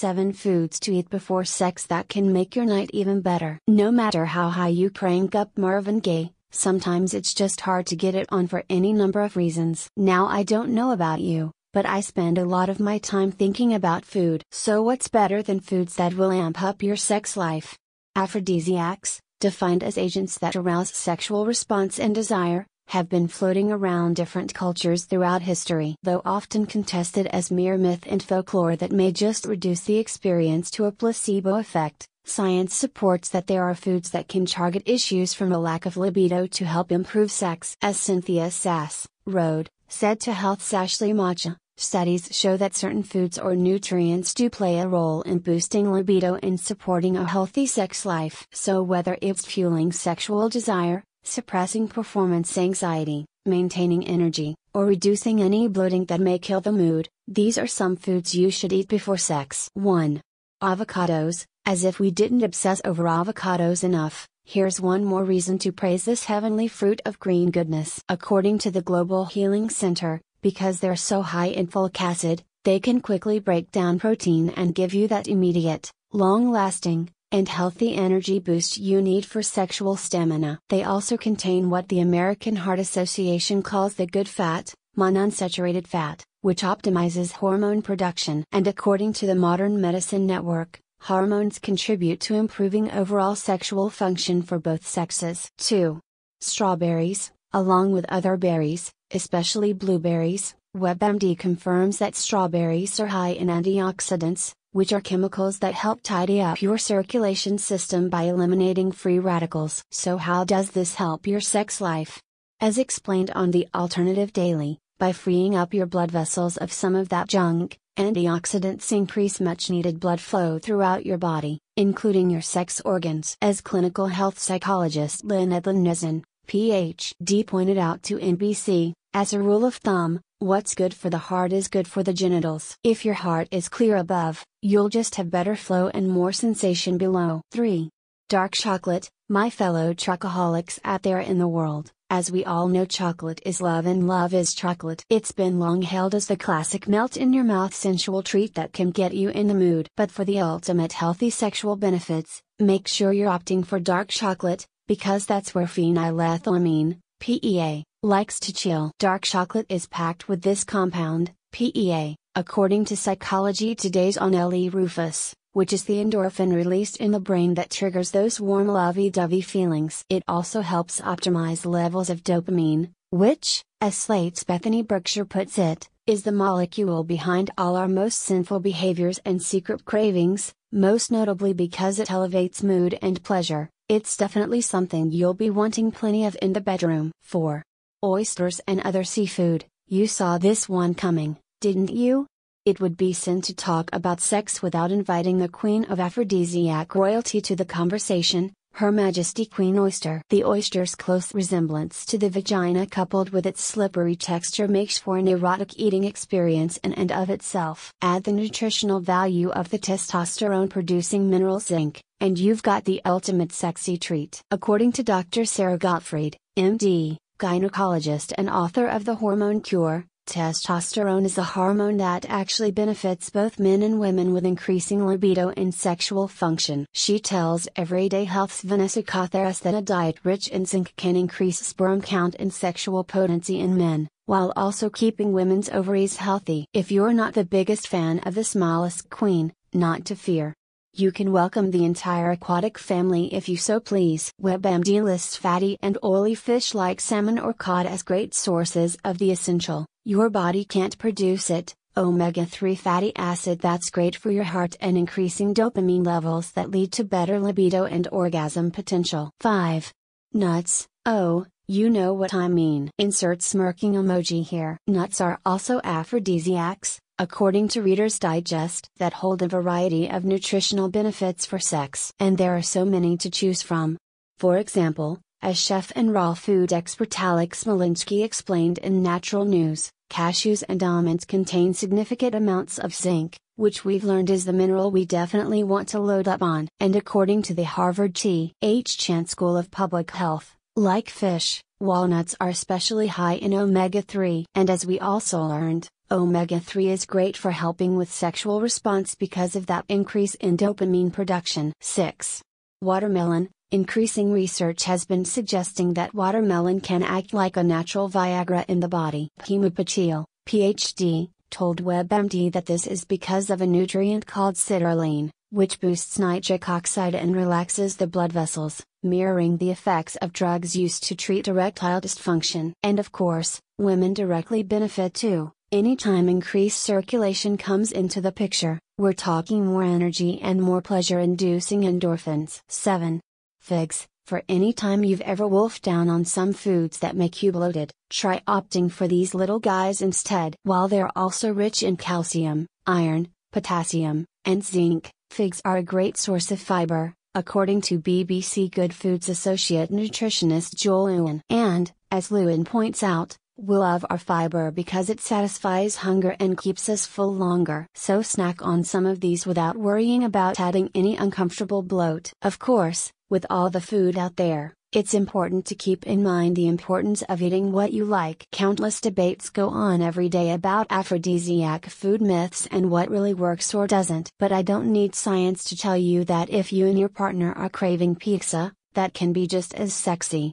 7 foods to eat before sex that can make your night even better. No matter how high you crank up Marvin Gaye, sometimes it's just hard to get it on for any number of reasons. Now I don't know about you, but I spend a lot of my time thinking about food. So what's better than foods that will amp up your sex life? Aphrodisiacs, defined as agents that arouse sexual response and desire, have been floating around different cultures throughout history. Though often contested as mere myth and folklore that may just reduce the experience to a placebo effect, science supports that there are foods that can target issues from a lack of libido to help improve sex. As Cynthia Sass, Rhode, said to Health's Ashley Macha, studies show that certain foods or nutrients do play a role in boosting libido and supporting a healthy sex life. So whether it's fueling sexual desire, suppressing performance anxiety, maintaining energy, or reducing any bloating that may kill the mood, these are some foods you should eat before sex. 1. Avocados. As if we didn't obsess over avocados enough, here's one more reason to praise this heavenly fruit of green goodness. According to the Global Healing Center, because they're so high in folic acid, they can quickly break down protein and give you that immediate, long-lasting, and healthy energy boost you need for sexual stamina. They also contain what the American Heart Association calls the good fat, monounsaturated fat, which optimizes hormone production. And according to the Modern Medicine Network, hormones contribute to improving overall sexual function for both sexes. 2. Strawberries. Along with other berries, especially blueberries, WebMD confirms that strawberries are high in antioxidants, which are chemicals that help tidy up your circulation system by eliminating free radicals. So how does this help your sex life? As explained on The Alternative Daily, by freeing up your blood vessels of some of that junk, antioxidants increase much needed blood flow throughout your body, including your sex organs. As clinical health psychologist Lynn Edlin-Nissen, Ph.D. pointed out to NBC, as a rule of thumb, what's good for the heart is good for the genitals. If your heart is clear above, you'll just have better flow and more sensation below. 3. Dark chocolate. My fellow chocoholics out there in the world, as we all know, chocolate is love and love is chocolate. It's been long hailed as the classic melt-in-your-mouth sensual treat that can get you in the mood. But for the ultimate healthy sexual benefits, make sure you're opting for dark chocolate, because that's where phenylethylamine, PEA, likes to chill. Dark chocolate is packed with this compound, PEA, according to Psychology Today's Anneli Rufus, which is the endorphin released in the brain that triggers those warm lovey-dovey feelings. It also helps optimize levels of dopamine, which, as Slate's Bethany Berkshire puts it, is the molecule behind all our most sinful behaviors and secret cravings, most notably because it elevates mood and pleasure. It's definitely something you'll be wanting plenty of in the bedroom. 4. Oysters and other seafood. You saw this one coming, didn't you? It would be sin to talk about sex without inviting the queen of aphrodisiac royalty to the conversation, Her Majesty Queen Oyster. The oyster's close resemblance to the vagina coupled with its slippery texture makes for an erotic eating experience in and of itself. Add the nutritional value of the testosterone-producing mineral zinc, and you've got the ultimate sexy treat. According to Dr. Sarah Gottfried, MD, gynecologist and author of The Hormone Cure, testosterone is a hormone that actually benefits both men and women with increasing libido and sexual function. She tells Everyday Health's Vanessa Cotheras that a diet rich in zinc can increase sperm count and sexual potency in men, while also keeping women's ovaries healthy. If you're not the biggest fan of this mollusk queen, not to fear. You can welcome the entire aquatic family if you so please. WebMD lists fatty and oily fish like salmon or cod as great sources of the essential, your body can't produce it, omega-3 fatty acid that's great for your heart and increasing dopamine levels that lead to better libido and orgasm potential. 5. Nuts. Oh, you know what I mean. Insert smirking emoji here. Nuts are also aphrodisiacs, according to Reader's Digest, that hold a variety of nutritional benefits for sex. And there are so many to choose from. For example, as chef and raw food expert Alex Malinsky explained in Natural News, cashews and almonds contain significant amounts of zinc, which we've learned is the mineral we definitely want to load up on. And according to the Harvard T.H. Chan School of Public Health, like fish, walnuts are especially high in omega-3. And as we also learned, Omega-3 is great for helping with sexual response because of that increase in dopamine production. 6. Watermelon. Increasing research has been suggesting that watermelon can act like a natural Viagra in the body. Hema Patil, PhD, told WebMD that this is because of a nutrient called citrulline, which boosts nitric oxide and relaxes the blood vessels, mirroring the effects of drugs used to treat erectile dysfunction. And of course, women directly benefit too. Anytime increased circulation comes into the picture, we're talking more energy and more pleasure-inducing endorphins. 7. Figs. For any time you've ever wolfed down on some foods that make you bloated, try opting for these little guys instead. While they're also rich in calcium, iron, potassium, and zinc, figs are a great source of fiber, according to BBC Good Foods associate nutritionist Joel Lewin. And, as Lewin points out, we love our fiber because it satisfies hunger and keeps us full longer. So snack on some of these without worrying about adding any uncomfortable bloat. Of course, with all the food out there, it's important to keep in mind the importance of eating what you like. Countless debates go on every day about aphrodisiac food myths and what really works or doesn't. But I don't need science to tell you that if you and your partner are craving pizza, that can be just as sexy.